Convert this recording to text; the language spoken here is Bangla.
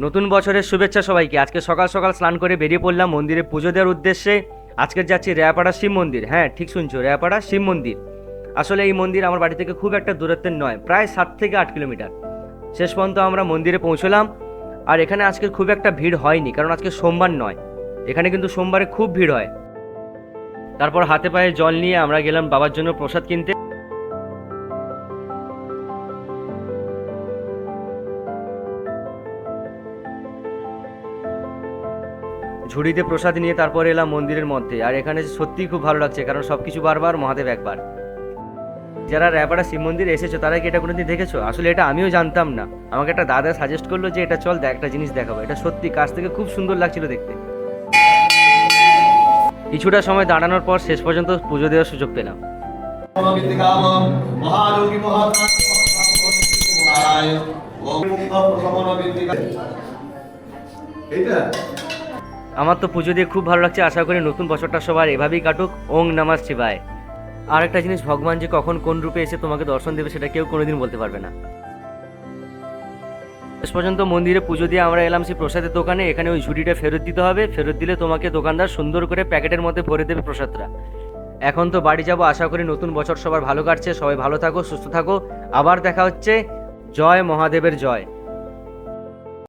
নতুন বছরের শুভেচ্ছা সবাইকে। আজকে সকাল সকাল স্নান করে বেরিয়ে পড়লাম মন্দিরে পুজো দেওয়ার উদ্দেশ্যে। আজকে যাচ্ছি রেয়াপাড়া শিব মন্দির। হ্যাঁ, ঠিক শুনছো, রেয়াপাড়া শিব মন্দির। আসলে এই মন্দির আমার বাড়ি থেকে খুব একটা দূরত্বের নয়, প্রায় 7 থেকে 8 কিলোমিটার। শেষ পর্যন্ত আমরা মন্দিরে পৌঁছলাম। আর এখানে আজকে খুব একটা ভিড় হয়নি, কারণ আজকে সোমবার নয়। এখানে কিন্তু সোমবারে খুব ভিড় হয়। তারপর হাতে পায়ে জল নিয়ে আমরা গেলাম বাবার জন্য প্রসাদ কিনতে। ঝুড়িতে প্রসাদ নিয়ে তারপর এলাম মন্দিরের মধ্যে। আর এখানে সত্যিই খুব ভালো লাগছে, কারণ সবকিছু বারবার মহাদেব একবার। যারা রেয়াপাড়া শিব মন্দির এসেছো তারা কি এটা কোনোদিন দেখেছো? আসলে এটা আমিও জানতাম না। আমাকে একটা দাদা সাজেস্ট করলো যে এটা চল দেখ, একটা জিনিস দেখাবো। এটা সত্যি কাছ থেকে খুব সুন্দর লাগছিল দেখতে। কিছুটা সময় দাঁড়ানোর পর শেষ পর্যন্ত পুজো দেওয়ার সুযোগ পেলাম। আমার তো পুজো দিয়ে খুব ভালো লাগছে। আশা করি নতুন বছরটা সবার এভাবেই কাটুক। ওং নমঃ শিবায়। আর একটা জিনিস, ভগবান যে কখন কোন রূপে এসে তোমাকে দর্শন দেবে সেটা কেউ কোনোদিন বলতে পারবে না। শেষ পর্যন্ত মন্দিরে পুজো দিয়ে আমরা এলাম সেই প্রসাদের দোকানে। এখানে ওই ঝুড়িটা ফেরত দিতে হবে। ফেরত দিলে তোমাকে দোকানদার সুন্দর করে প্যাকেটের মধ্যে ভরে দেবে প্রসাদটা। এখন তো বাড়ি যাব। আশা করি নতুন বছর সবার ভালো কাটছে। সবাই ভালো থাকো, সুস্থ থাকো। আবার দেখা হচ্ছে। জয় মহাদেবের জয়।